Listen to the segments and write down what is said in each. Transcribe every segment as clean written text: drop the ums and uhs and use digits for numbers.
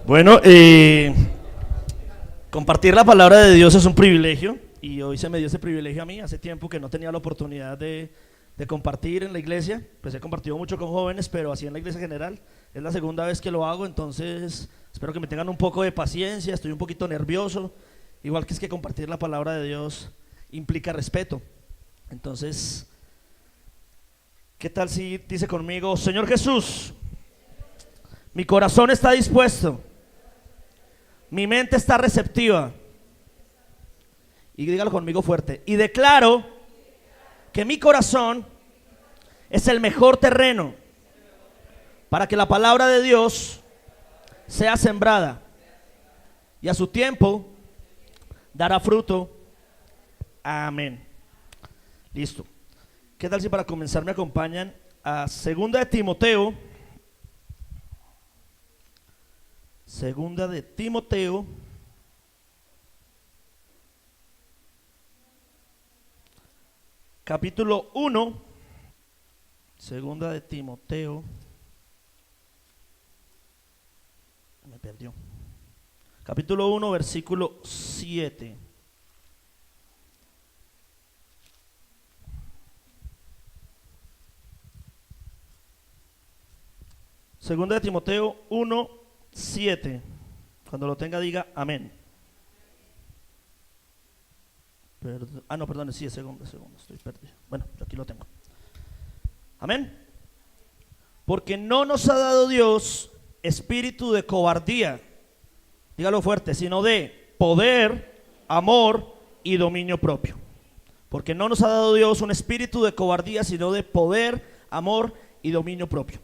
Bueno, compartir la palabra de Dios es un privilegio y hoy se me dio ese privilegio a mí. Hace tiempo que no tenía la oportunidad de compartir en la iglesia, pues he compartido mucho con jóvenes, pero así en la iglesia general. Es la segunda vez que lo hago, entonces espero que me tengan un poco de paciencia, estoy un poquito nervioso, igual que es que compartir la palabra de Dios implica respeto. Entonces, ¿qué tal si dice conmigo: Señor Jesús, mi corazón está dispuesto, mi mente está receptiva, y dígalo conmigo fuerte, y declaro que mi corazón es el mejor terreno para que la palabra de Dios sea sembrada y a su tiempo dará fruto. Amén. Listo. ¿Qué tal si para comenzar me acompañan a Segunda de Timoteo? Segunda de Timoteo, capítulo 1. Segunda de Timoteo. Me perdió. Capítulo 1, versículo 7. Segunda de Timoteo 1, 7. Cuando lo tenga diga amén. No, perdón, sí, es segundo, estoy perdido. Bueno, yo aquí lo tengo. Amén. Porque no nos ha dado Dios espíritu de cobardía, dígalo fuerte, sino de poder, amor y dominio propio. Porque no nos ha dado Dios un espíritu de cobardía, sino de poder, amor y dominio propio.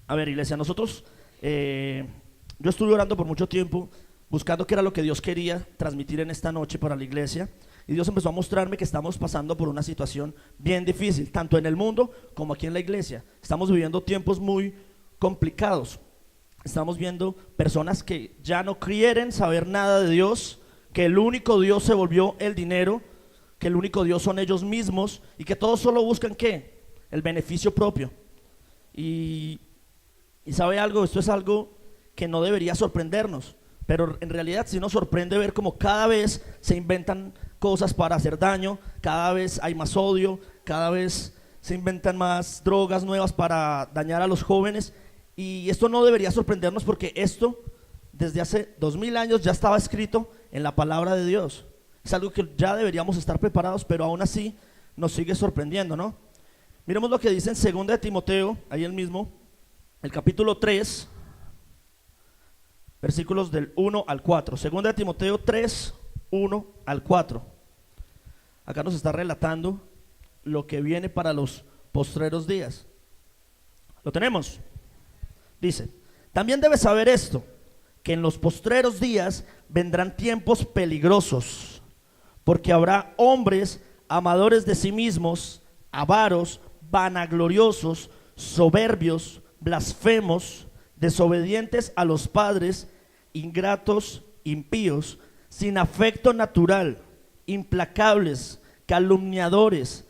A ver, iglesia, nosotros, yo estuve orando por mucho tiempo, buscando qué era lo que Dios quería transmitir en esta noche para la iglesia. Y Dios empezó a mostrarme que estamos pasando por una situación bien difícil, tanto en el mundo como aquí en la iglesia. Estamos viviendo tiempos muy complicados. Estamos viendo personas que ya no quieren saber nada de Dios, que el único Dios se volvió el dinero, que el único Dios son ellos mismos y que todos solo buscan ¿qué? El beneficio propio. Y sabe algo, esto es algo que no debería sorprendernos, pero en realidad sí nos sorprende ver cómo cada vez se inventan cosas para hacer daño, cada vez hay más odio, cada vez se inventan más drogas nuevas para dañar a los jóvenes. Y esto no debería sorprendernos porque esto desde hace 2000 años ya estaba escrito en la palabra de Dios. Es algo que ya deberíamos estar preparados, pero aún así nos sigue sorprendiendo, ¿no? Miremos lo que dice en 2 de Timoteo, ahí el mismo, el capítulo 3, versículos del 1 al 4. 2 de Timoteo 3, 1 al 4. Acá nos está relatando lo que viene para los postreros días. ¿Lo tenemos? Dice: también debes saber esto, que en los postreros días vendrán tiempos peligrosos, porque habrá hombres amadores de sí mismos, avaros, vanagloriosos, soberbios, blasfemos, desobedientes a los padres, ingratos, impíos, sin afecto natural, implacables, calumniadores,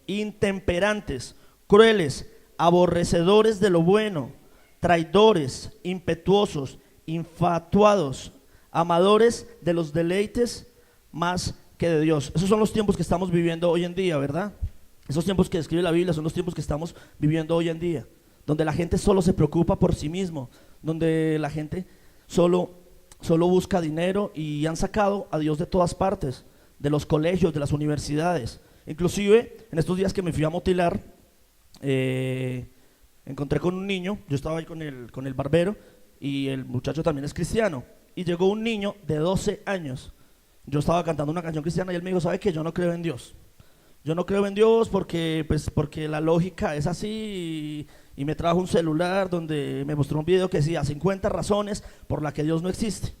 intemperantes, crueles, aborrecedores de lo bueno, traidores, impetuosos, infatuados, amadores de los deleites más que de Dios. Esos son los tiempos que estamos viviendo hoy en día, ¿verdad? Esos tiempos que describe la Biblia son los tiempos que estamos viviendo hoy en día, donde la gente solo se preocupa por sí mismo, donde la gente solo busca dinero y han sacado a Dios de todas partes, de los colegios, de las universidades. Inclusive en estos días que me fui a motilar, encontré con un niño, yo estaba ahí con el barbero y el muchacho también es cristiano, y llegó un niño de 12 años. Yo estaba cantando una canción cristiana y él me dijo: ¿sabe qué? Yo no creo en Dios. Yo no creo en Dios porque la lógica es así, y me trajo un celular donde me mostró un video que decía 50 razones por las que Dios no existe.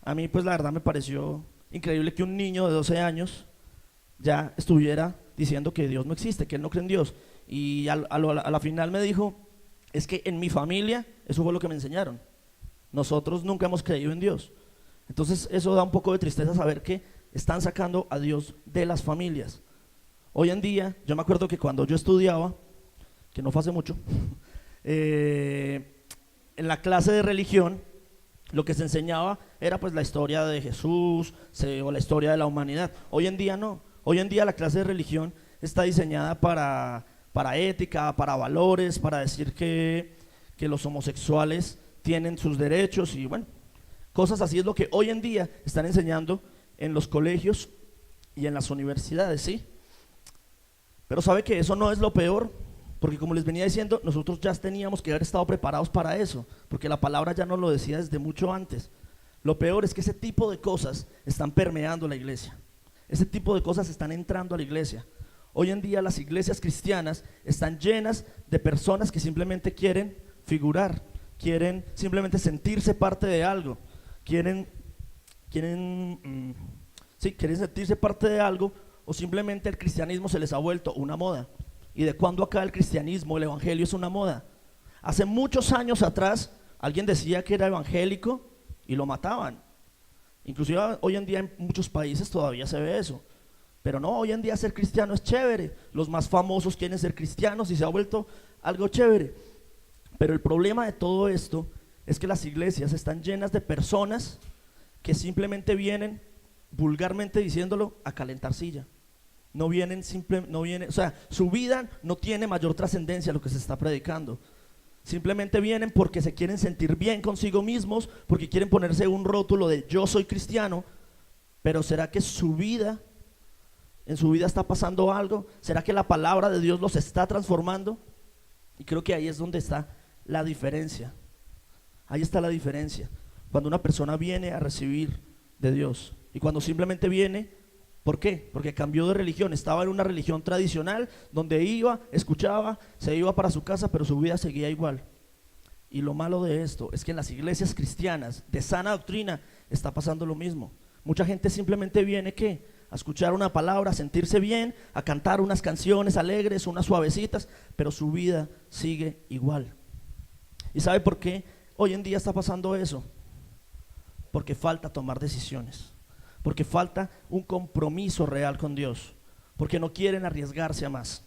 A mí pues la verdad me pareció increíble que un niño de 12 años ya estuviera diciendo que Dios no existe, que él no cree en Dios. Y a la final me dijo: es que en mi familia eso fue lo que me enseñaron, nosotros nunca hemos creído en Dios. Entonces eso da un poco de tristeza saber que están sacando a Dios de las familias. Hoy en día, yo me acuerdo que cuando yo estudiaba, que no fue hace mucho, en la clase de religión lo que se enseñaba era pues la historia de Jesús o la historia de la humanidad. Hoy en día no. Hoy en día la clase de religión está diseñada para ética, para valores, para decir que los homosexuales tienen sus derechos y bueno, cosas así es lo que hoy en día están enseñando en los colegios y en las universidades, ¿sí? Pero sabe que eso no es lo peor, porque como les venía diciendo, nosotros ya teníamos que haber estado preparados para eso, porque la palabra ya nos lo decía desde mucho antes. Lo peor es que ese tipo de cosas están permeando la iglesia, ese tipo de cosas están entrando a la iglesia. Hoy en día las iglesias cristianas están llenas de personas que simplemente quieren figurar, quieren simplemente sentirse parte de algo, quieren sentirse parte de algo, o simplemente el cristianismo se les ha vuelto una moda. ¿Y de cuándo acá el cristianismo, el evangelio es una moda? Hace muchos años atrás alguien decía que era evangélico y lo mataban. Inclusive hoy en día en muchos países todavía se ve eso. Pero no, hoy en día ser cristiano es chévere. Los más famosos quieren ser cristianos y se ha vuelto algo chévere. Pero el problema de todo esto es que las iglesias están llenas de personas que simplemente vienen, vulgarmente diciéndolo, a calentar silla. No vienen, o sea, su vida no tiene mayor trascendencia a lo que se está predicando. Simplemente vienen porque se quieren sentir bien consigo mismos, porque quieren ponerse un rótulo de yo soy cristiano, pero ¿será que en su vida está pasando algo? ¿Será que la palabra de Dios los está transformando? Y creo que ahí es donde está la diferencia. Ahí está la diferencia. Cuando una persona viene a recibir de Dios y cuando simplemente viene, ¿por qué? Porque cambió de religión. Estaba en una religión tradicional donde iba, escuchaba, se iba para su casa, pero su vida seguía igual. Y lo malo de esto es que en las iglesias cristianas de sana doctrina está pasando lo mismo. Mucha gente simplemente viene, ¿qué? A escuchar una palabra, a sentirse bien, a cantar unas canciones alegres, unas suavecitas, pero su vida sigue igual. ¿Y sabe por qué hoy en día está pasando eso? Porque falta tomar decisiones, porque falta un compromiso real con Dios, porque no quieren arriesgarse a más.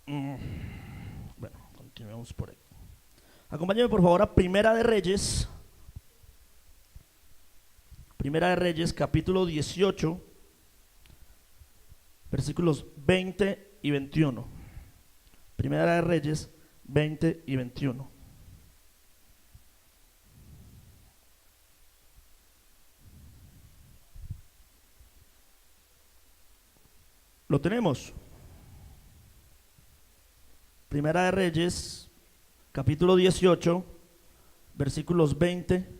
Bueno, continuemos por ahí. Acompáñenme por favor a Primera de Reyes. Primera de Reyes, capítulo 18, versículos 20 y 21. Primera de Reyes, 20 y 21. ¿Lo tenemos? Primera de Reyes, capítulo 18, versículos 20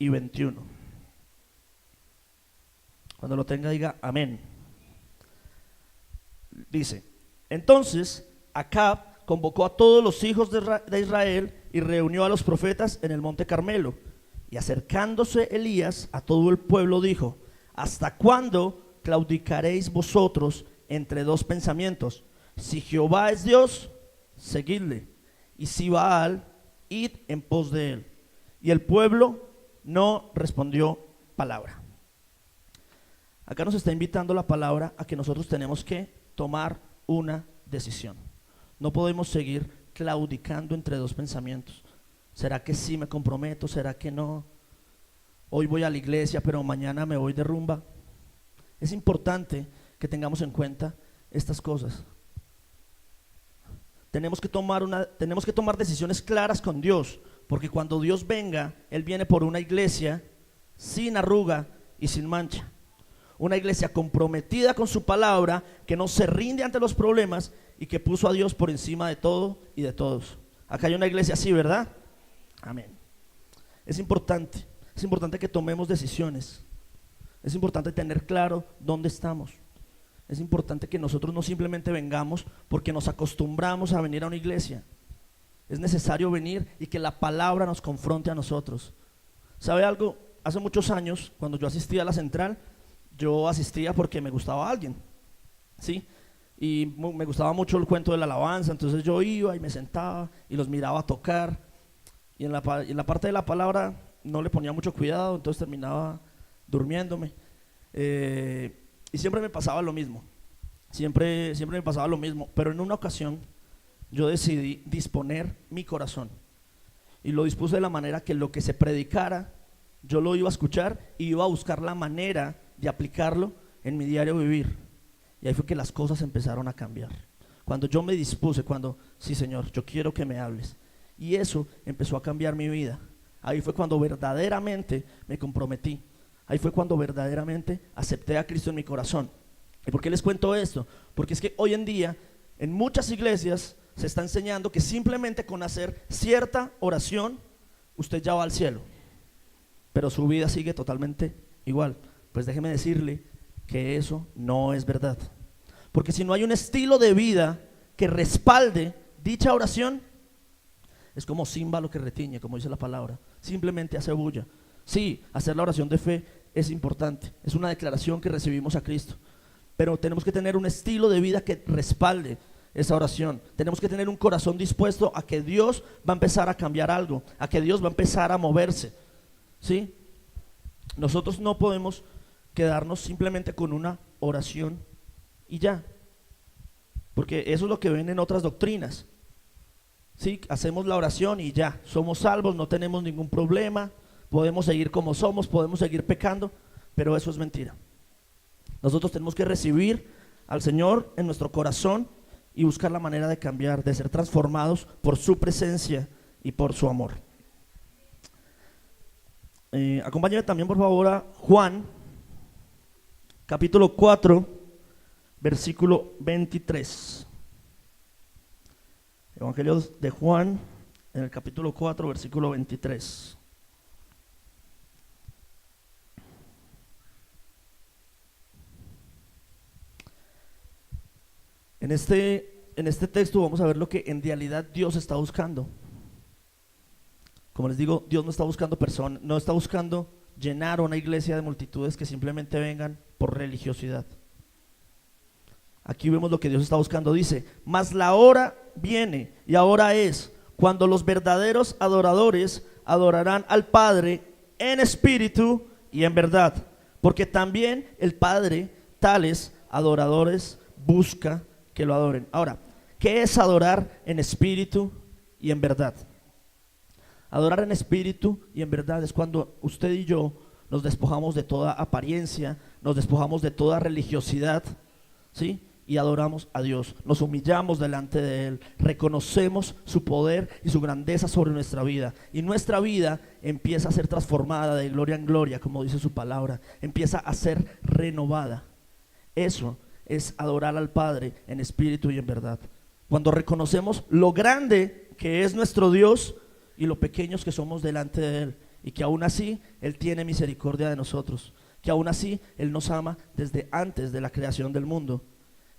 y 21. Cuando lo tenga diga amén. Dice, entonces Acab convocó a todos los hijos de Israel y reunió a los profetas en el monte Carmelo. Y acercándose Elías a todo el pueblo dijo, ¿hasta cuándo claudicaréis vosotros entre dos pensamientos? Si Jehová es Dios, seguidle, y si Baal, id en pos de él. Y el pueblo no respondió palabra. Acá nos está invitando la palabra a que nosotros tenemos que tomar una decisión. No podemos seguir claudicando entre dos pensamientos. ¿Será que sí me comprometo? ¿Será que no? Hoy voy a la iglesia, pero mañana me voy de rumba. Es importante que tengamos en cuenta estas cosas. Tenemos que tomar decisiones claras con Dios, porque cuando Dios venga, Él viene por una iglesia sin arruga y sin mancha. Una iglesia comprometida con su palabra, que no se rinde ante los problemas y que puso a Dios por encima de todo y de todos. Acá hay una iglesia así, ¿verdad? Amén. Es importante que tomemos decisiones. Es importante tener claro dónde estamos. Es importante que nosotros no simplemente vengamos porque nos acostumbramos a venir a una iglesia. Es necesario venir y que la palabra nos confronte a nosotros. ¿Sabe algo? Hace muchos años, cuando yo asistía a la central, yo asistía porque me gustaba alguien, ¿sí? Y me gustaba mucho el cuento de la alabanza, entonces yo iba y me sentaba y los miraba tocar. Y en la parte de la palabra no le ponía mucho cuidado, entonces terminaba durmiéndome. Y siempre me pasaba lo mismo, siempre me pasaba lo mismo. Pero en una ocasión yo decidí disponer mi corazón. Y lo dispuse de la manera que lo que se predicara, yo lo iba a escuchar y iba a buscar la manera de aplicarlo en mi diario vivir. Y ahí fue que las cosas empezaron a cambiar. Cuando yo me dispuse, sí Señor, yo quiero que me hables. Y eso empezó a cambiar mi vida. Ahí fue cuando verdaderamente me comprometí. Ahí fue cuando verdaderamente acepté a Cristo en mi corazón. ¿Y por qué les cuento esto? Porque es que hoy en día en muchas iglesias se está enseñando que simplemente con hacer cierta oración usted ya va al cielo, pero su vida sigue totalmente igual. Pues déjeme decirle que eso no es verdad. Porque si no hay un estilo de vida que respalde dicha oración, es como címbalo que retiñe, como dice la palabra. Simplemente hace bulla. Sí, hacer la oración de fe es importante, es una declaración que recibimos a Cristo, pero tenemos que tener un estilo de vida que respalde esa oración. Tenemos que tener un corazón dispuesto a que Dios va a empezar a cambiar algo, a que Dios va a empezar a moverse, ¿sí? Nosotros no podemos quedarnos simplemente con una oración y ya, porque eso es lo que ven en otras doctrinas. Sí, hacemos la oración y ya, somos salvos, no tenemos ningún problema, podemos seguir como somos, podemos seguir pecando, pero eso es mentira. Nosotros tenemos que recibir al Señor en nuestro corazón y buscar la manera de cambiar, de ser transformados por su presencia y por su amor. Acompáñame también por favor a Juan, capítulo 4, versículo 23. Evangelio de Juan, en el capítulo 4, versículo 23. En este texto vamos a ver lo que en realidad Dios está buscando. Como les digo, Dios no está buscando personas, no está buscando llenar una iglesia de multitudes que simplemente vengan por religiosidad. Aquí vemos lo que Dios está buscando. Dice: mas la hora viene y ahora es cuando los verdaderos adoradores adorarán al Padre en espíritu y en verdad, porque también el Padre tales adoradores busca que lo adoren. Ahora, ¿qué es adorar en espíritu y en verdad? Adorar en espíritu y en verdad es cuando usted y yo nos despojamos de toda apariencia, nos despojamos de toda religiosidad, ¿sí? Y adoramos a Dios, nos humillamos delante de Él, reconocemos su poder y su grandeza sobre nuestra vida, y nuestra vida empieza a ser transformada de gloria en gloria, como dice su palabra, empieza a ser renovada. Eso es adorar al Padre en espíritu y en verdad. Cuando reconocemos lo grande que es nuestro Dios y lo pequeños que somos delante de Él, y que aún así Él tiene misericordia de nosotros, que aún así Él nos ama desde antes de la creación del mundo.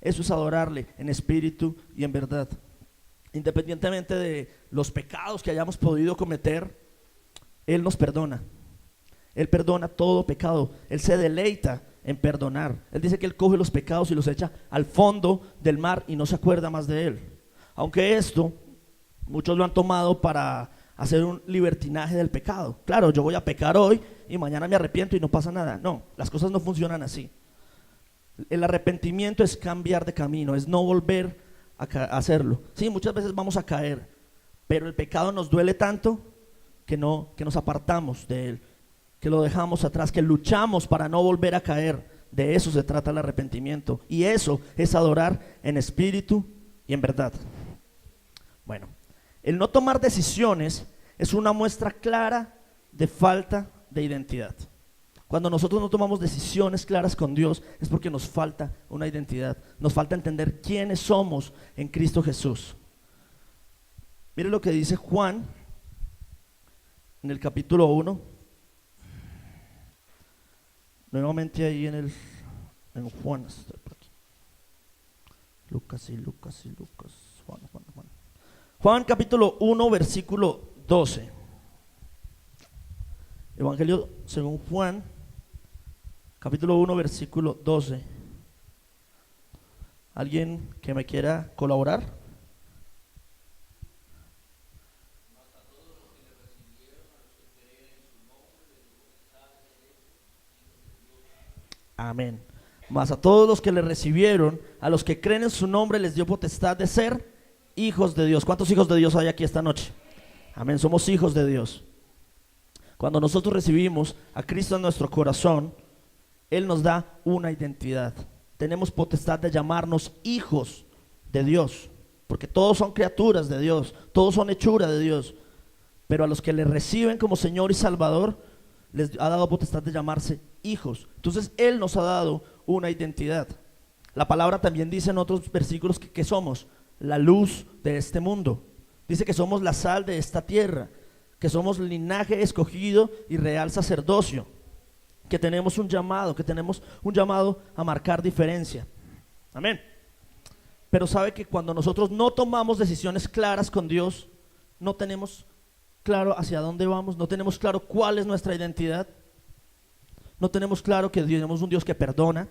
Eso es adorarle en espíritu y en verdad. Independientemente de los pecados que hayamos podido cometer, Él nos perdona. Él perdona todo pecado. Él se deleita en perdonar. Él dice que Él coge los pecados y los echa al fondo del mar y no se acuerda más de Él. Aunque esto, muchos lo han tomado para hacer un libertinaje del pecado. Claro, yo voy a pecar hoy y mañana me arrepiento y no pasa nada. No, las cosas no funcionan así. El arrepentimiento es cambiar de camino, es no volver a hacerlo. Sí, muchas veces vamos a caer, pero el pecado nos duele tanto que nos apartamos de él, que lo dejamos atrás, que luchamos para no volver a caer. De eso se trata el arrepentimiento, y eso es adorar en espíritu y en verdad. Bueno, el no tomar decisiones es una muestra clara de falta de identidad. Cuando nosotros no tomamos decisiones claras con Dios es porque nos falta una identidad, nos falta entender quiénes somos en Cristo Jesús. Mire lo que dice Juan en el capítulo 1, nuevamente ahí en Juan, Juan capítulo 1 versículo 12. Evangelio según Juan capítulo 1 versículo 12. ¿Alguien que me quiera colaborar? Amén. Mas a todos los que le recibieron, a los que creen en su nombre, les dio potestad de ser hijos de Dios. ¿Cuántos hijos de Dios hay aquí esta noche? Amén, somos hijos de Dios. Cuando nosotros recibimos a Cristo en nuestro corazón, Él nos da una identidad. Tenemos potestad de llamarnos hijos de Dios, porque todos son criaturas de Dios, todos son hechura de Dios. Pero a los que le reciben como Señor y Salvador, les ha dado potestad de llamarse hijos. Entonces Él nos ha dado una identidad. La palabra también dice en otros versículos que somos la luz de este mundo. Dice que somos la sal de esta tierra, que somos linaje escogido y real sacerdocio, que tenemos un llamado a marcar diferencia. Amén. Pero sabe que cuando nosotros no tomamos decisiones claras con Dios, no tenemos claro hacia dónde vamos, no tenemos claro cuál es nuestra identidad, no tenemos claro que tenemos un Dios que perdona,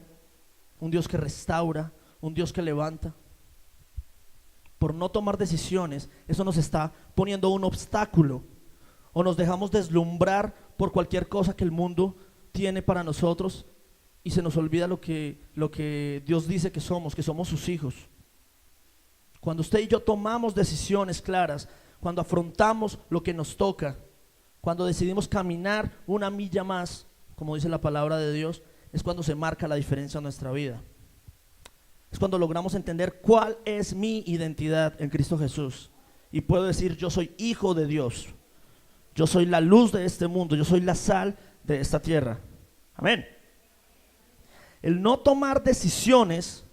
un Dios que restaura, un Dios que levanta. Por no tomar decisiones, eso nos está poniendo un obstáculo, o nos dejamos deslumbrar por cualquier cosa que el mundo tiene para nosotros, y se nos olvida lo que Dios dice que somos sus hijos. Cuando usted y yo tomamos decisiones claras, cuando afrontamos lo que nos toca, cuando decidimos caminar una milla más, como dice la palabra de Dios, es cuando se marca la diferencia en nuestra vida. Es cuando logramos entender cuál es mi identidad en Cristo Jesús, y puedo decir: yo soy hijo de Dios, yo soy la luz de este mundo, yo soy la sal de esta tierra. Amén. El no tomar decisiones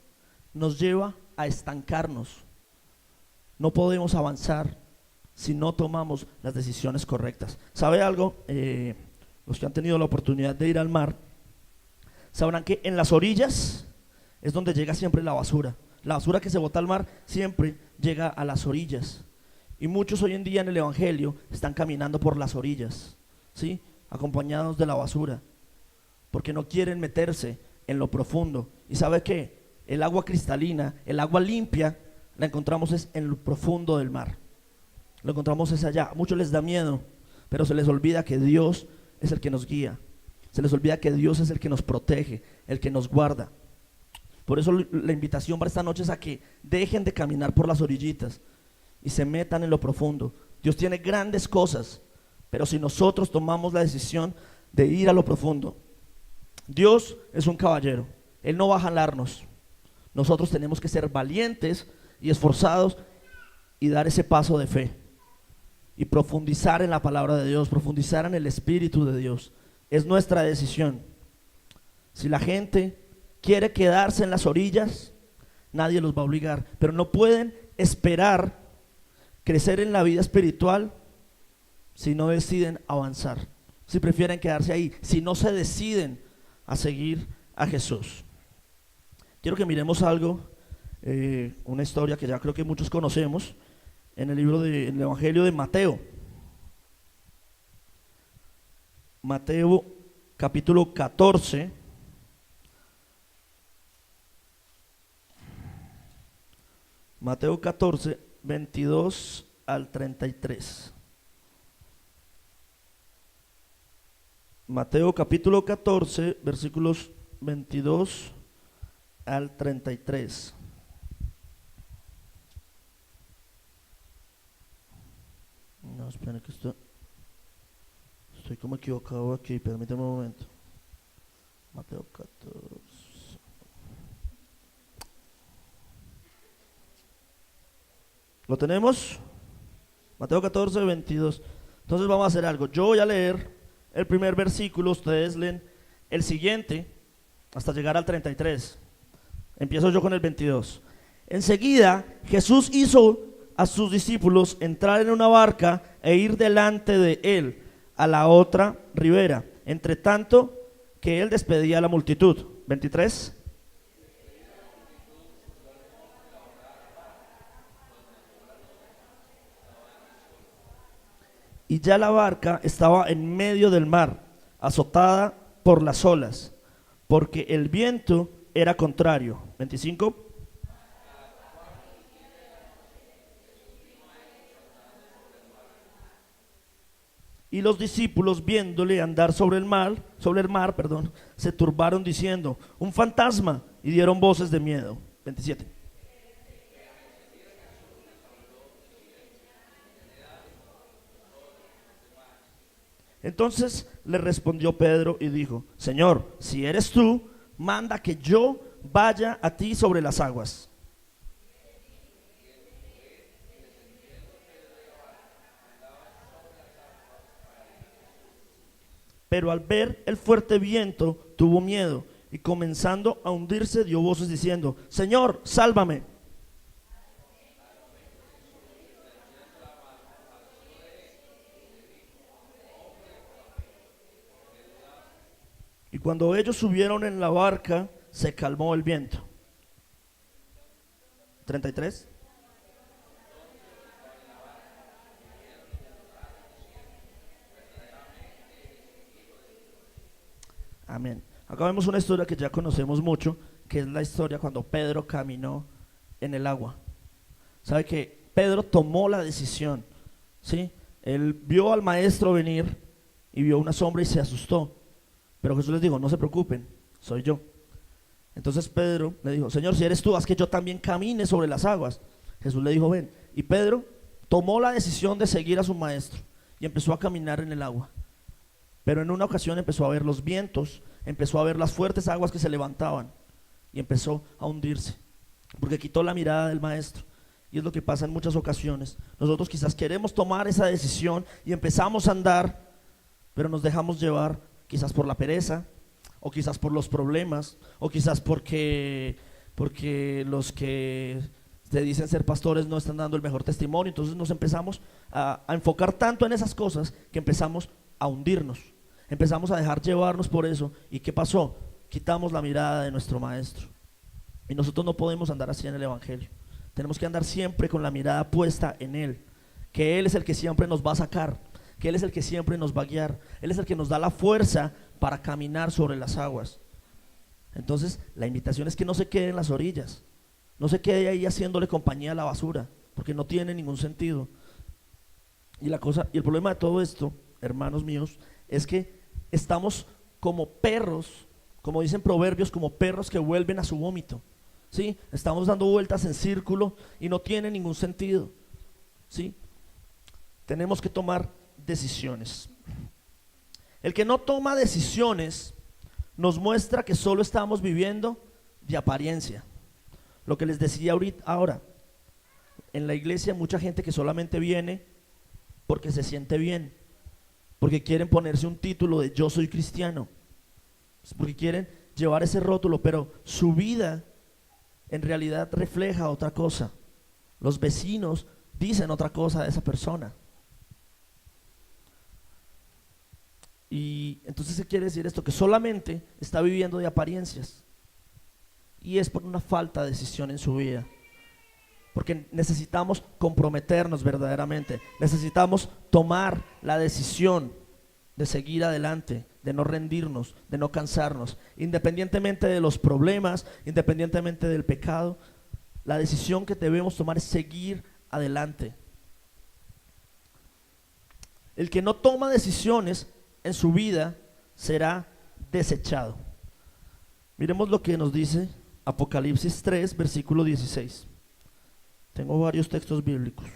nos lleva a estancarnos. No podemos avanzar si no tomamos las decisiones correctas. ¿Sabe algo? Los que han tenido la oportunidad de ir al mar sabrán que en las orillas es donde llega siempre la basura. La basura que se bota al mar siempre llega a las orillas. Y muchos hoy en día en el evangelio están caminando por las orillas, ¿sí? Acompañados de la basura, porque no quieren meterse en lo profundo. ¿Y sabe qué? El agua cristalina, el agua limpia, la encontramos es en lo profundo del mar. Lo encontramos es allá. A muchos les da miedo, pero se les olvida que Dios es el que nos guía. Se les olvida que Dios es el que nos protege, el que nos guarda. Por eso la invitación para esta noche es a que dejen de caminar por las orillitas y se metan en lo profundo. Dios tiene grandes cosas, pero si nosotros tomamos la decisión de ir a lo profundo, Dios es un caballero, Él no va a jalarnos. Nosotros tenemos que ser valientes y esforzados y dar ese paso de fe y profundizar en la palabra de Dios, profundizar en el Espíritu de Dios. Es nuestra decisión. Si la gente quiere quedarse en las orillas, nadie los va a obligar, pero no pueden esperar crecer en la vida espiritual si no deciden avanzar, si prefieren quedarse ahí, si no se deciden a seguir a Jesús. Quiero que miremos algo, una historia que ya creo que muchos conocemos, en el Evangelio de Mateo. Mateo capítulo 14. Mateo 14, 22 al 33. Mateo capítulo 14, versículos 22 al 33. No, esperen que estoy como equivocado aquí, permítame un momento. Mateo 14. ¿Lo tenemos? Mateo 14, 22. Entonces vamos a hacer algo. Yo voy a leer el primer versículo, ustedes leen el siguiente hasta llegar al 33. Empiezo yo con el 22. Enseguida Jesús hizo a sus discípulos entrar en una barca e ir delante de él a la otra ribera, entre tanto que él despedía a la multitud. 23. Y ya la barca estaba en medio del mar, azotada por las olas, porque el viento era contrario. 25. Y los discípulos, viéndole andar sobre el mar, se turbaron diciendo: un fantasma, y dieron voces de miedo. 27. Entonces le respondió Pedro y dijo: Señor, si eres tú, manda que yo vaya a ti sobre las aguas. Pero al ver el fuerte viento, tuvo miedo, y comenzando a hundirse, dio voces diciendo: Señor, sálvame. Y cuando ellos subieron en la barca, se calmó el viento. 33. Amén. Acá vemos una historia que ya conocemos mucho, que es la historia cuando Pedro caminó en el agua. ¿Sabe que Pedro tomó la decisión? ¿Sí? Él vio al maestro venir y vio una sombra y se asustó. Pero Jesús les dijo: no se preocupen, soy yo. Entonces Pedro le dijo: Señor, si eres tú, haz que yo también camine sobre las aguas. Jesús le dijo: ven. Y Pedro tomó la decisión de seguir a su maestro y empezó a caminar en el agua. Pero en una ocasión empezó a ver los vientos, empezó a ver las fuertes aguas que se levantaban y empezó a hundirse, porque quitó la mirada del maestro. Y es lo que pasa en muchas ocasiones. Nosotros quizás queremos tomar esa decisión y empezamos a andar, pero nos dejamos llevar quizás por la pereza, o quizás por los problemas, o quizás porque los que te dicen ser pastores no están dando el mejor testimonio. Entonces nos empezamos a enfocar tanto en esas cosas que empezamos a hundirnos, empezamos a dejar llevarnos por eso. ¿Y qué pasó? Quitamos la mirada de nuestro maestro. Y nosotros no podemos andar así en el evangelio. Tenemos que andar siempre con la mirada puesta en Él, que Él es el que siempre nos va a sacar, que Él es el que siempre nos va a guiar, Él es el que nos da la fuerza para caminar sobre las aguas. Entonces la invitación es que no se quede en las orillas, no se quede ahí haciéndole compañía a la basura, porque no tiene ningún sentido. Y el problema de todo esto, hermanos míos, es que estamos como perros, como dicen Proverbios, como perros que vuelven a su vómito. ¿Sí? Estamos dando vueltas en círculo y no tiene ningún sentido. ¿Sí? Tenemos que tomar decisiones. El que no toma decisiones nos muestra que solo estamos viviendo de apariencia. Lo que les decía ahora, en la iglesia hay mucha gente que solamente viene porque se siente bien, porque quieren ponerse un título de yo soy cristiano, porque quieren llevar ese rótulo, pero su vida en realidad refleja otra cosa. Los vecinos dicen otra cosa de esa persona. Y entonces ¿qué quiere decir esto? Que solamente está viviendo de apariencias, y es por una falta de decisión en su vida, porque necesitamos comprometernos verdaderamente, necesitamos tomar la decisión de seguir adelante, de no rendirnos, de no cansarnos, independientemente de los problemas, independientemente del pecado. La decisión que debemos tomar es seguir adelante. El que no toma decisiones en su vida será desechado. Miremos lo que nos dice Apocalipsis 3, versículo 16. Tengo varios textos bíblicos.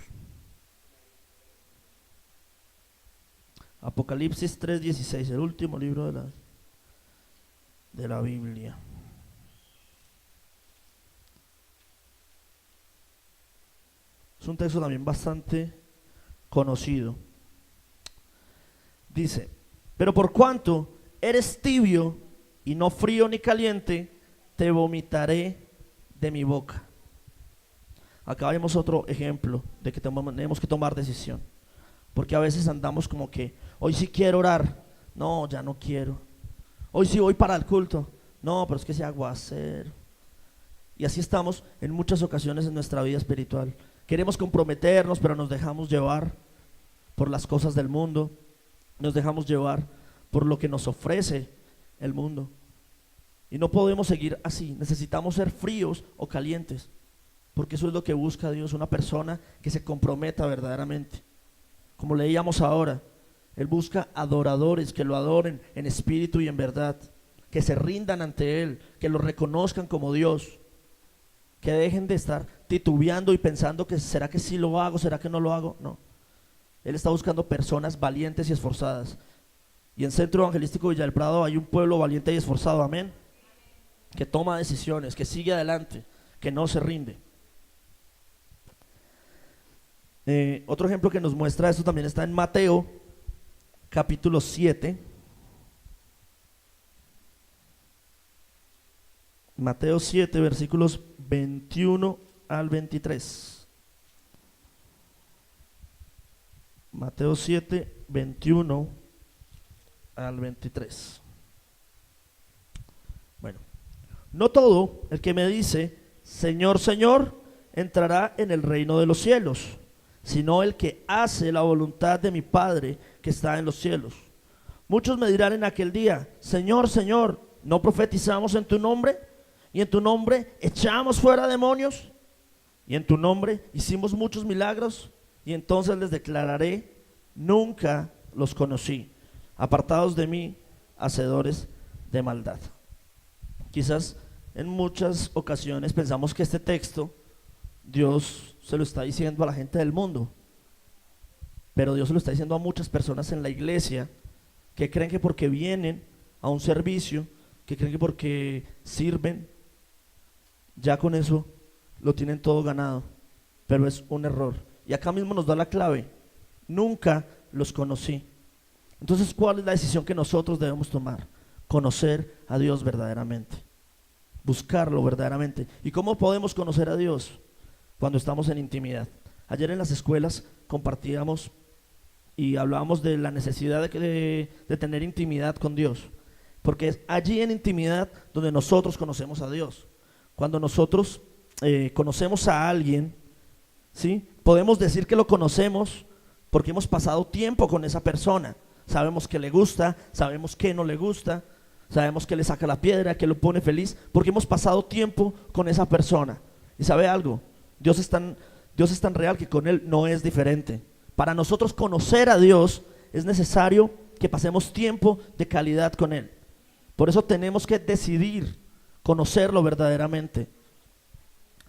Apocalipsis 3:16, el último libro de la Biblia. Es un texto también bastante conocido. Dice: pero por cuanto eres tibio y no frío ni caliente, te vomitaré de mi boca. Acá vemos otro ejemplo de que tenemos que tomar decisión. Porque a veces andamos como que hoy sí quiero orar, no, ya no quiero. Hoy sí voy para el culto, no, pero es que ese aguacero. Y así estamos en muchas ocasiones en nuestra vida espiritual. Queremos comprometernos, pero nos dejamos llevar por las cosas del mundo, nos dejamos llevar por lo que nos ofrece el mundo. Y no podemos seguir así, necesitamos ser fríos o calientes, porque eso es lo que busca Dios, una persona que se comprometa verdaderamente. Como leíamos ahora, Él busca adoradores que lo adoren en espíritu y en verdad, que se rindan ante Él, que lo reconozcan como Dios, que dejen de estar titubeando y pensando que será que sí lo hago, será que no lo hago. No, Él está buscando personas valientes y esforzadas. Y en Centro Evangelístico Villa del Prado hay un pueblo valiente y esforzado, amén, que toma decisiones, que sigue adelante, que no se rinde. Otro ejemplo que nos muestra esto también está en Mateo capítulo 7. Mateo 7, versículos 21 al 23. Mateo 7, 21 al 23. Bueno, no todo el que me dice, Señor, Señor, entrará en el reino de los cielos, sino el que hace la voluntad de mi Padre que está en los cielos. Muchos me dirán en aquel día, Señor, Señor, ¿no profetizamos en tu nombre? Y en tu nombre echamos fuera demonios, y en tu nombre hicimos muchos milagros. Y entonces les declararé, nunca los conocí, apartados de mí, hacedores de maldad. Quizás en muchas ocasiones pensamos que este texto Dios se lo está diciendo a la gente del mundo, pero Dios se lo está diciendo a muchas personas en la iglesia que creen que porque vienen a un servicio, que creen que porque sirven, ya con eso lo tienen todo ganado, pero es un error. Y acá mismo nos da la clave, nunca los conocí. Entonces, ¿cuál es la decisión que nosotros debemos tomar? Conocer a Dios verdaderamente, buscarlo verdaderamente. ¿Y cómo podemos conocer a Dios? Cuando estamos en intimidad. Ayer en las escuelas compartíamos y hablábamos de la necesidad de tener intimidad con Dios, porque es allí en intimidad donde nosotros conocemos a Dios. Cuando nosotros conocemos a alguien, ¿sí? Podemos decir que lo conocemos porque hemos pasado tiempo con esa persona. Sabemos que le gusta, sabemos que no le gusta, sabemos que le saca la piedra, que lo pone feliz, porque hemos pasado tiempo con esa persona. ¿Y sabe algo? Dios es tan real que con Él no es diferente. Para nosotros conocer a Dios es necesario que pasemos tiempo de calidad con Él. Por eso tenemos que decidir conocerlo verdaderamente.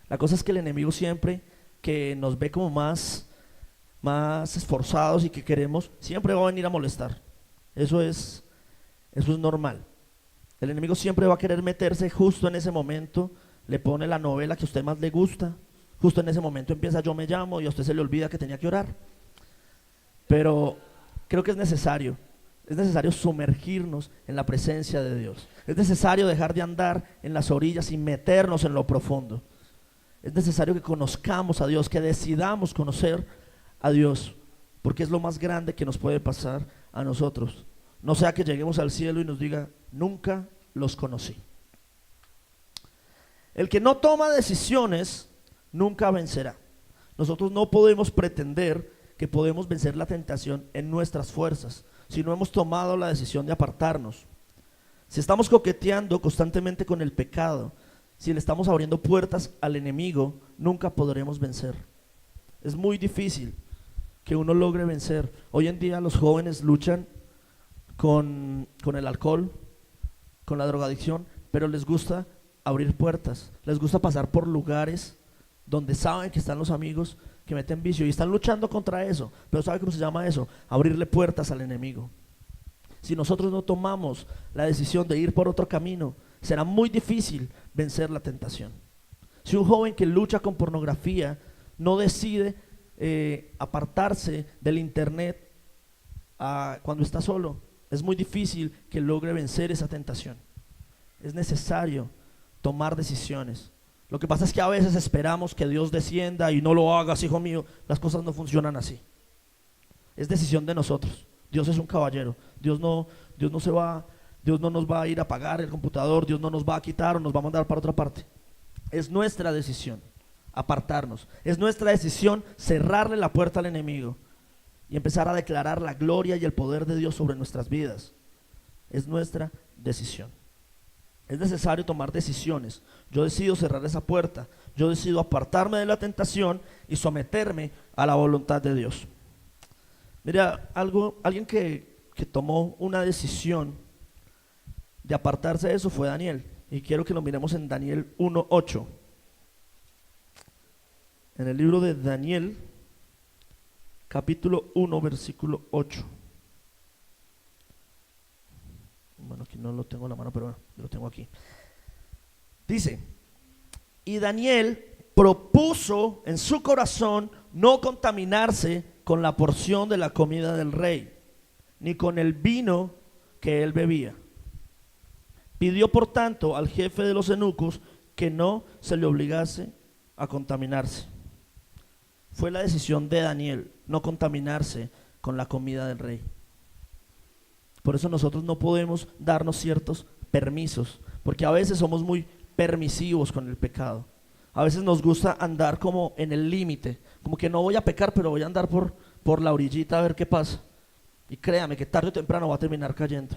La cosa es que el enemigo siempre que nos ve como más esforzados y que queremos, siempre va a venir a molestar. Eso es normal. El enemigo siempre va a querer meterse justo en ese momento, le pone la novela que a usted más le gusta, justo en ese momento empieza Yo me llamo y a usted se le olvida que tenía que orar. Pero creo que es necesario sumergirnos en la presencia de Dios. Es necesario dejar de andar en las orillas y meternos en lo profundo. Es necesario que conozcamos a Dios, que decidamos conocer a Dios, porque es lo más grande que nos puede pasar a nosotros. No sea que lleguemos al cielo y nos diga, nunca los conocí. El que no toma decisiones nunca vencerá. Nosotros no podemos pretender que podemos vencer la tentación en nuestras fuerzas si no hemos tomado la decisión de apartarnos. Si estamos coqueteando constantemente con el pecado, si le estamos abriendo puertas al enemigo, nunca podremos vencer. Es muy difícil que uno logre vencer. Hoy en día los jóvenes luchan con el alcohol, con la drogadicción, pero les gusta abrir puertas, les gusta pasar por lugares donde saben que están los amigos que meten vicio y están luchando contra eso. Pero ¿sabe cómo se llama eso? Abrirle puertas al enemigo. Si nosotros no tomamos la decisión de ir por otro camino, será muy difícil vencer la tentación. Si un joven que lucha con pornografía no decide apartarse del internet cuando está solo, es muy difícil que logre vencer esa tentación. Es necesario tomar decisiones. Lo que pasa es que a veces esperamos que Dios descienda y no lo hagas, hijo mío. Las cosas no funcionan así. Es decisión de nosotros. Dios es un caballero. Dios no nos va a ir a pagar el computador. Dios no nos va a quitar o nos va a mandar para otra parte. Es nuestra decisión apartarnos. Es nuestra decisión cerrarle la puerta al enemigo y empezar a declarar la gloria y el poder de Dios sobre nuestras vidas. Es nuestra decisión. Es necesario tomar decisiones. Yo decido cerrar esa puerta. Yo decido apartarme de la tentación y someterme a la voluntad de Dios. Mira, alguien que tomó una decisión de apartarse de eso fue Daniel. Y quiero que lo miremos en Daniel 1:8. En el libro de Daniel, capítulo 1, versículo 8. Aquí no lo tengo en la mano, pero bueno, lo tengo aquí. Dice, y Daniel propuso en su corazón no contaminarse con la porción de la comida del rey, ni con el vino que él bebía. Pidió por tanto al jefe de los eunucos que no se le obligase a contaminarse. Fue la decisión de Daniel no contaminarse con la comida del rey. Por eso nosotros no podemos darnos ciertos permisos, porque a veces somos muy permisivos con el pecado. A veces nos gusta andar como en el límite, como que no voy a pecar, pero voy a andar por la orillita a ver qué pasa. Y créame que tarde o temprano va a terminar cayendo.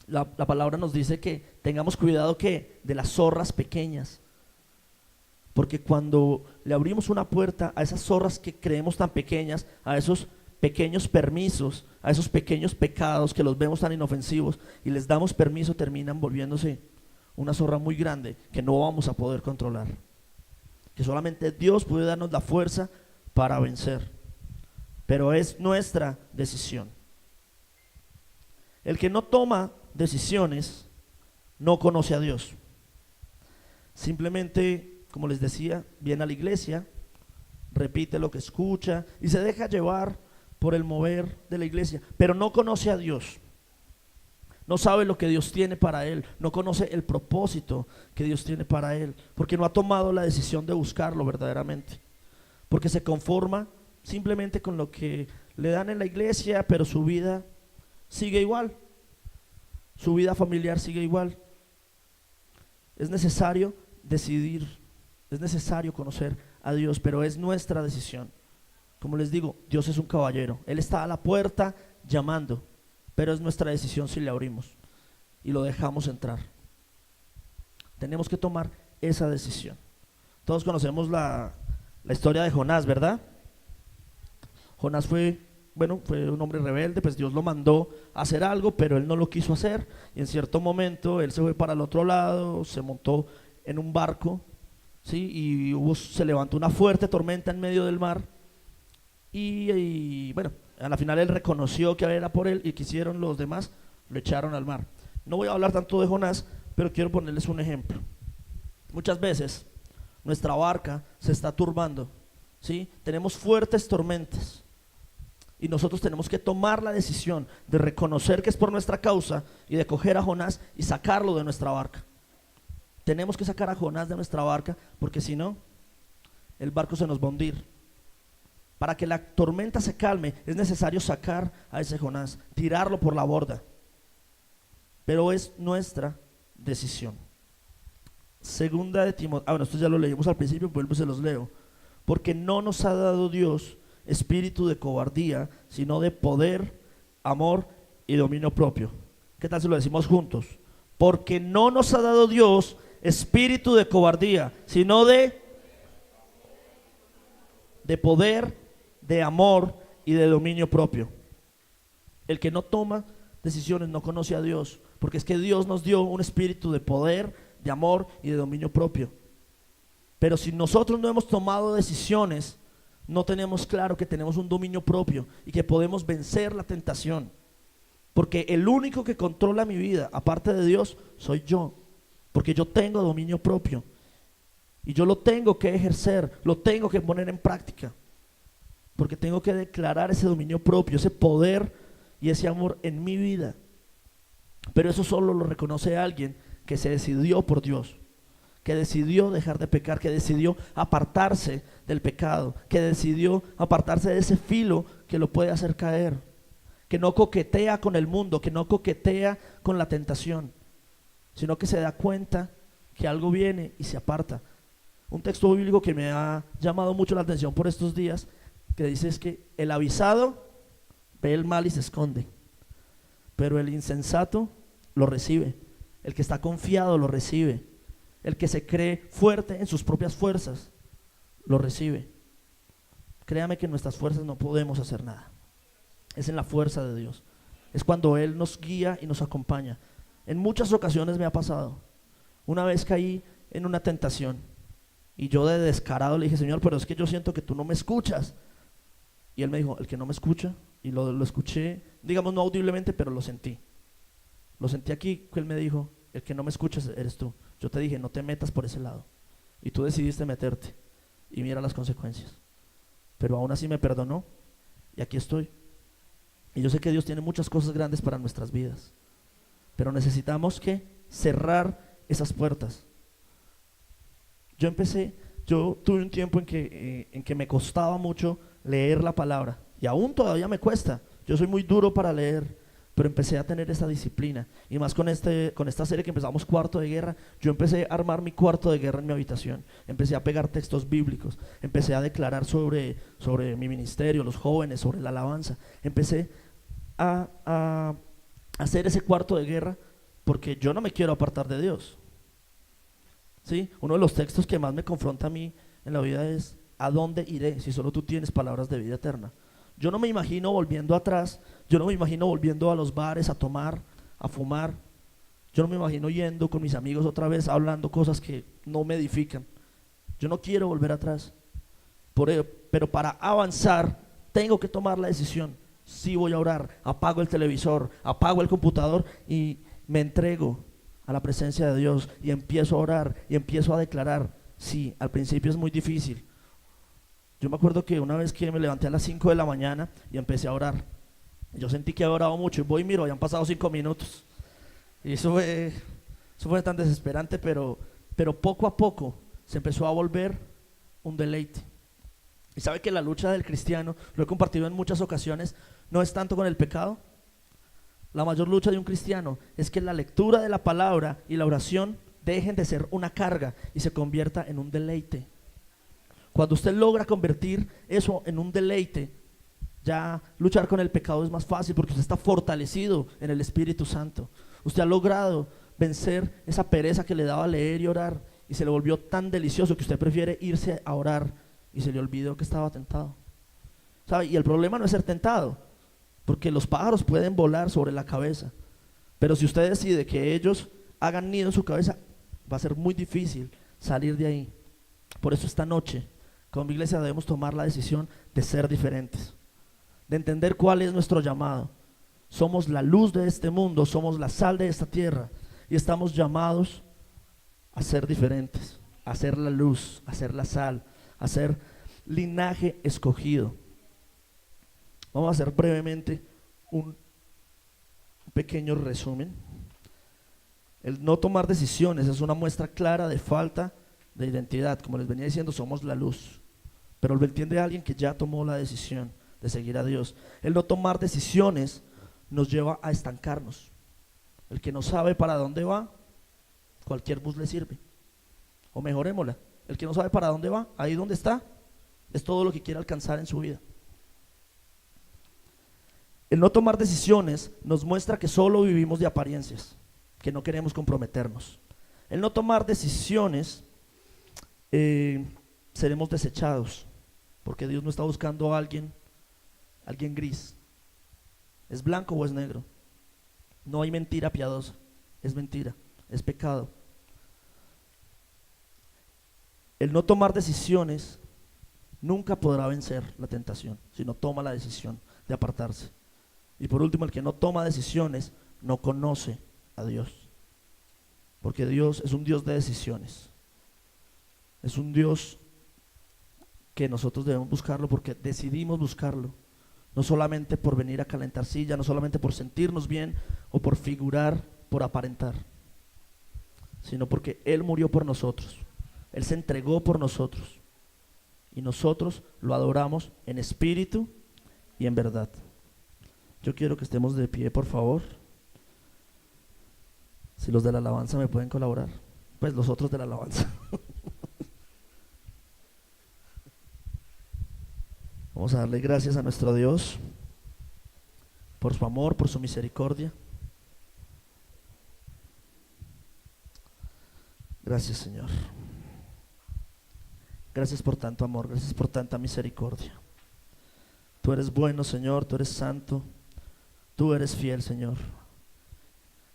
La palabra nos dice que tengamos cuidado que de las zorras pequeñas, porque cuando le abrimos una puerta a esas zorras que creemos tan pequeñas, a esos pequeños permisos, a esos pequeños pecados que los vemos tan inofensivos y les damos permiso, terminan volviéndose una zorra muy grande que no vamos a poder controlar, que solamente Dios puede darnos la fuerza para vencer, pero es nuestra decisión. El que no toma decisiones no conoce a Dios. Simplemente, como les decía, viene a la iglesia, repite lo que escucha y se deja llevar por el mover de la iglesia, pero no conoce a Dios. No sabe lo que Dios tiene para él, no conoce el propósito que Dios tiene para él, porque no ha tomado la decisión de buscarlo verdaderamente, porque se conforma simplemente con lo que le dan en la iglesia, pero su vida sigue igual, su vida familiar sigue igual. Es necesario decidir, es necesario conocer a Dios, pero es nuestra decisión. Como les digo, Dios es un caballero, Él está a la puerta llamando, pero es nuestra decisión si le abrimos y lo dejamos entrar. Tenemos que tomar esa decisión. Todos conocemos la historia de Jonás, ¿verdad? Jonás fue un hombre rebelde, pues Dios lo mandó a hacer algo, pero él no lo quiso hacer, y en cierto momento él se fue para el otro lado, se montó en un barco, ¿sí? Y se levantó una fuerte tormenta en medio del mar, y bueno, a la final él reconoció que era por él, y que hicieron los demás, lo echaron al mar. No voy a hablar tanto de Jonás, pero quiero ponerles un ejemplo. Muchas veces nuestra barca se está turbando, ¿sí? Tenemos fuertes tormentas, y nosotros tenemos que tomar la decisión de reconocer que es por nuestra causa y de coger a Jonás y sacarlo de nuestra barca. Tenemos que sacar a Jonás de nuestra barca, porque si no, el barco se nos va a hundir. Para que la tormenta se calme, es necesario sacar a ese Jonás, tirarlo por la borda. Pero es nuestra decisión. Segunda de Timoteo, esto ya lo leímos al principio, vuelvo y se los leo. Porque no nos ha dado Dios espíritu de cobardía, sino de poder, amor y dominio propio. ¿Qué tal si lo decimos juntos? Porque no nos ha dado Dios espíritu de cobardía, sino de poder, de amor y de dominio propio. El que no toma decisiones no conoce a Dios, porque es que Dios nos dio un espíritu de poder, de amor y de dominio propio. Pero si nosotros no hemos tomado decisiones, no tenemos claro que tenemos un dominio propio y que podemos vencer la tentación, porque el único que controla mi vida, aparte de Dios, soy yo, porque yo tengo dominio propio y yo lo tengo que ejercer, lo tengo que poner en práctica, porque tengo que declarar ese dominio propio, ese poder y ese amor en mi vida. Pero eso solo lo reconoce alguien que se decidió por Dios, que decidió dejar de pecar, que decidió apartarse del pecado, que decidió apartarse de ese filo que lo puede hacer caer, que no coquetea con el mundo, que no coquetea con la tentación, sino que se da cuenta que algo viene y se aparta. Un texto bíblico que me ha llamado mucho la atención por estos días, que dice es que el avisado ve el mal y se esconde, pero el insensato lo recibe, el que está confiado lo recibe, el que se cree fuerte en sus propias fuerzas lo recibe. Créame que en nuestras fuerzas no podemos hacer nada, es en la fuerza de Dios, es cuando Él nos guía y nos acompaña. En muchas ocasiones me ha pasado. Una vez caí en una tentación y yo de descarado le dije: Señor, pero es que yo siento que tú no me escuchas. Y Él me dijo: el que no me escucha, y lo escuché, digamos no audiblemente, pero lo sentí. Lo sentí aquí, que él me dijo, el que no me escuchas eres tú. Yo te dije, no te metas por ese lado. Y tú decidiste meterte. Y mira las consecuencias. Pero aún así me perdonó. Y aquí estoy. Y yo sé que Dios tiene muchas cosas grandes para nuestras vidas. Pero necesitamos que cerrar esas puertas. Yo tuve un tiempo en que me costaba mucho leer la palabra. Y aún todavía me cuesta. Yo soy muy duro para leer. Pero empecé a tener esa disciplina. Y más con esta serie que empezamos, Cuarto de Guerra, yo empecé a armar mi cuarto de guerra en mi habitación. Empecé a pegar textos bíblicos. Empecé a declarar sobre mi ministerio, los jóvenes, sobre la alabanza. Empecé a hacer ese cuarto de guerra porque yo no me quiero apartar de Dios. ¿Sí? Uno de los textos que más me confronta a mí en la vida es: ¿a dónde iré si solo tú tienes palabras de vida eterna? Yo no me imagino volviendo atrás. Yo no me imagino volviendo a los bares a tomar, a fumar. Yo no me imagino yendo con mis amigos otra vez hablando cosas que no me edifican. Yo no quiero volver atrás. Pero para avanzar tengo que tomar la decisión. Sí, voy a orar, apago el televisor, apago el computador y me entrego a la presencia de Dios y empiezo a orar y empiezo a declarar. Sí, al principio es muy difícil. Yo me acuerdo que una vez que me levanté a las 5 de la mañana y empecé a orar, yo sentí que había orado mucho y voy y miro, ya han pasado 5 minutos. Y eso fue tan desesperante, pero poco a poco se empezó a volver un deleite. Y sabe que la lucha del cristiano, lo he compartido en muchas ocasiones, no es tanto con el pecado. La mayor lucha de un cristiano es que la lectura de la palabra y la oración dejen de ser una carga y se convierta en un deleite. Cuando usted logra convertir eso en un deleite, ya luchar con el pecado es más fácil porque usted está fortalecido en el Espíritu Santo. Usted ha logrado vencer esa pereza que le daba leer y orar y se le volvió tan delicioso que usted prefiere irse a orar y se le olvidó que estaba tentado. ¿Sabe? Y el problema no es ser tentado, porque los pájaros pueden volar sobre la cabeza, pero si usted decide que ellos hagan nido en su cabeza, va a ser muy difícil salir de ahí. Por eso esta noche, como iglesia, debemos tomar la decisión de ser diferentes, de entender cuál es nuestro llamado. Somos la luz de este mundo, somos la sal de esta tierra y estamos llamados a ser diferentes, a ser la luz, a ser la sal, a ser linaje escogido. Vamos a hacer brevemente un pequeño resumen. El no tomar decisiones es una muestra clara de falta de identidad. Como les venía diciendo, somos la luz, pero lo entiende alguien que ya tomó la decisión de seguir a Dios. El no tomar decisiones nos lleva a estancarnos. El que no sabe para dónde va, cualquier bus le sirve. O mejorémosla, el que no sabe para dónde va, ahí donde está, es todo lo que quiere alcanzar en su vida. El no tomar decisiones nos muestra que solo vivimos de apariencias, que no queremos comprometernos. El no tomar decisiones, seremos desechados, porque Dios no está buscando a alguien gris. ¿Es blanco o es negro? No hay mentira piadosa, es mentira, es pecado. El no tomar decisiones nunca podrá vencer la tentación, si no toma la decisión de apartarse. Y por último, el que no toma decisiones no conoce a Dios, porque Dios es un Dios de decisiones. Es un Dios que nosotros debemos buscarlo porque decidimos buscarlo, no solamente por venir a calentar silla, no solamente por sentirnos bien o por figurar, por aparentar, sino porque Él murió por nosotros, Él se entregó por nosotros y nosotros lo adoramos en espíritu y en verdad. Yo quiero que estemos de pie, por favor. Si los de la alabanza me pueden colaborar, pues los otros de la alabanza. Vamos a darle gracias a nuestro Dios por su amor, por su misericordia. Gracias, Señor. Gracias por tanto amor, gracias por tanta misericordia. Tú eres bueno, Señor, tú eres santo, tú eres fiel, Señor.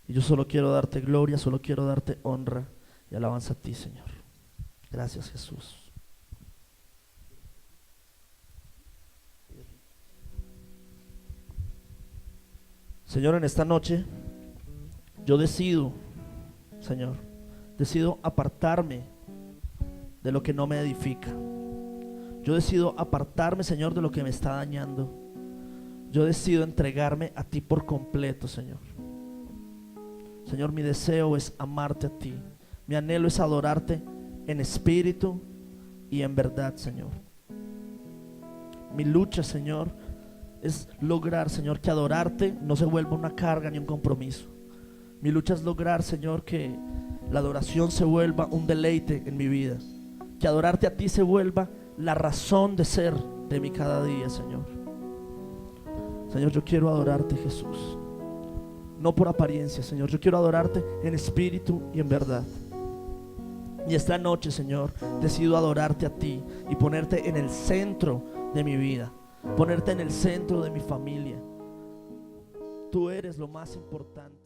Y yo solo quiero darte gloria, solo quiero darte honra y alabanza a ti, Señor. Gracias, Jesús. Señor, en esta noche Yo decido, Señor, decido apartarme de lo que no me edifica. Yo decido apartarme, Señor, de lo que me está dañando. Yo decido entregarme a ti por completo, Señor. Señor, mi deseo es amarte a ti. Mi anhelo es adorarte en espíritu y en verdad, Señor. Mi lucha, Señor, es lograr, Señor, que adorarte no se vuelva una carga ni un compromiso. Mi lucha es lograr, Señor, que la adoración se vuelva un deleite en mi vida. Que adorarte a ti se vuelva la razón de ser de mi cada día, Señor. Señor, yo quiero adorarte, Jesús. No por apariencia, Señor. Yo quiero adorarte en espíritu y en verdad. Y esta noche, Señor, decido adorarte a ti y ponerte en el centro de mi vida, ponerte en el centro de mi familia. Tú eres lo más importante.